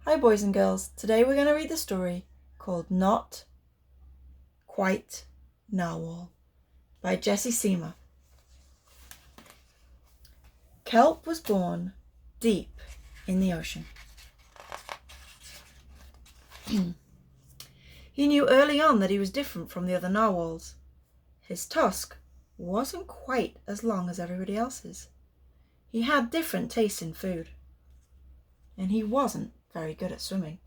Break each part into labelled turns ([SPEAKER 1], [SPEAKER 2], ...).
[SPEAKER 1] Hi boys and girls, today we're going to read the story called Not Quite Narwhal by Jessie Sima. Kelp was born deep in the ocean. He knew early on that he was different from the other narwhals. His tusk wasn't quite as long as everybody else's. He had different tastes in food. And he wasn't very good at swimming.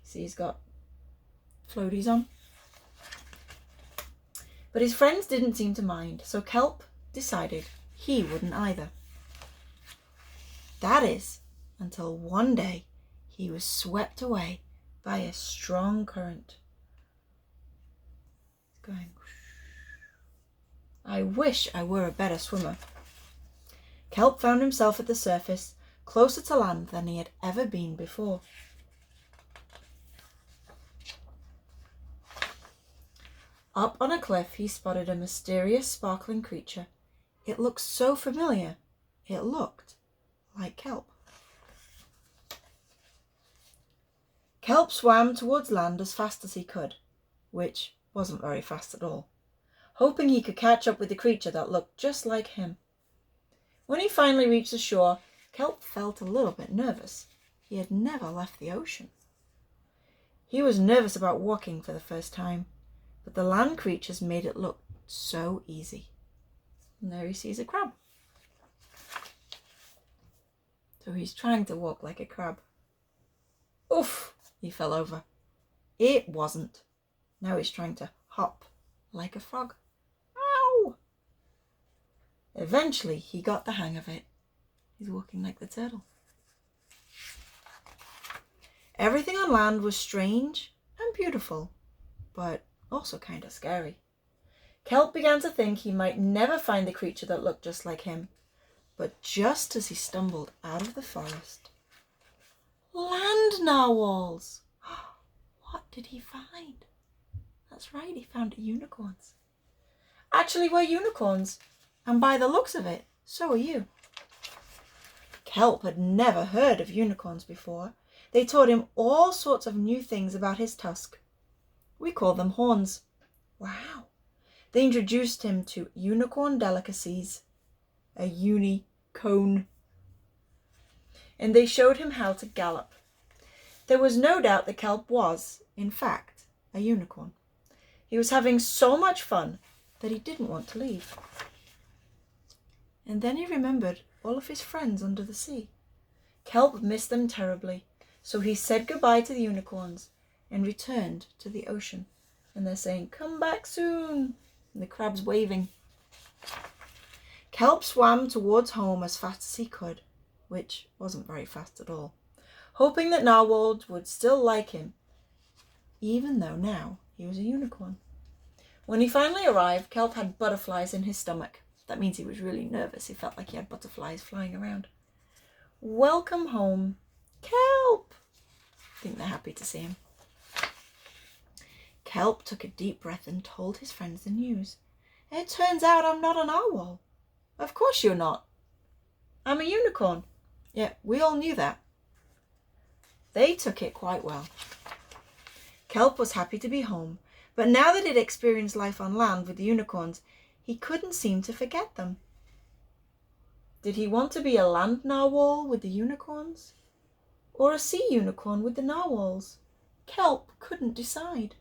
[SPEAKER 1] See, he's got floaties on. But his friends didn't seem to mind, so Kelp decided he wouldn't either. That is, until one day he was swept away by a strong current. It's going. I wish I were a better swimmer. Kelp found himself at the surface, closer to land than he had ever been before. Up on a cliff, he spotted a mysterious, sparkling creature. It looked so familiar. It looked like Kelp. Kelp swam towards land as fast as he could, which wasn't very fast at all, hoping he could catch up with the creature that looked just like him. When he finally reached the shore, Kelp felt a little bit nervous. He had never left the ocean. He was nervous about walking for the first time, but the land creatures made it look so easy. And there he sees a crab. So he's trying to walk like a crab. Oof! He fell over. It wasn't. Now he's trying to hop like a frog. Ow! Eventually he got the hang of it. He's walking like the turtle. Everything on land was strange and beautiful, but also kind of scary. Kelp began to think he might never find the creature that looked just like him, but just as he stumbled out of the forest, land narwhals! What did he find? That's right, he found unicorns. Actually, we're unicorns, and by the looks of it, so are you. Kelp had never heard of unicorns before. They taught him all sorts of new things about his tusk. We call them horns. Wow. They introduced him to unicorn delicacies, a uni-cone. And they showed him how to gallop. There was no doubt that Kelp was, in fact, a unicorn. He was having so much fun that he didn't want to leave. And then he remembered all of his friends under the sea. Kelp missed them terribly, so he said goodbye to the unicorns and returned to the ocean. And they're saying, "Come back soon," and the crab's waving. Kelp swam towards home as fast as he could, which wasn't very fast at all, hoping that narwhals would still like him, even though now he was a unicorn. When he finally arrived, Kelp had butterflies in his stomach. That means he was really nervous. He felt like he had butterflies flying around. Welcome home, Kelp! I think they're happy to see him. Kelp took a deep breath and told his friends the news. It turns out I'm not a narwhal. Of course you're not. I'm a unicorn. Yeah, we all knew that. They took it quite well. Kelp was happy to be home, but now that he'd experienced life on land with the unicorns, he couldn't seem to forget them. Did he want to be a land narwhal with the unicorns? Or a sea unicorn with the narwhals? Kelp couldn't decide.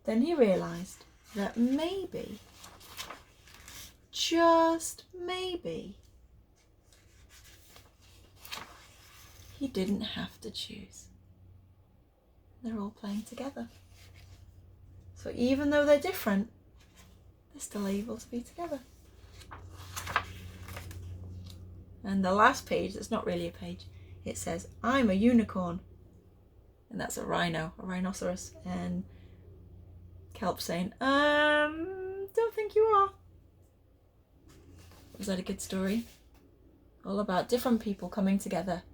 [SPEAKER 1] Then he realized that maybe, just maybe, he didn't have to choose. They're all playing together. So even though they're different, they're still able to be together. And the last page, that's not really a page, it says, "I'm a unicorn." And that's a rhinoceros. And Kelp saying, don't think you are. Was that a good story? All about different people coming together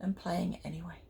[SPEAKER 1] and playing anyway.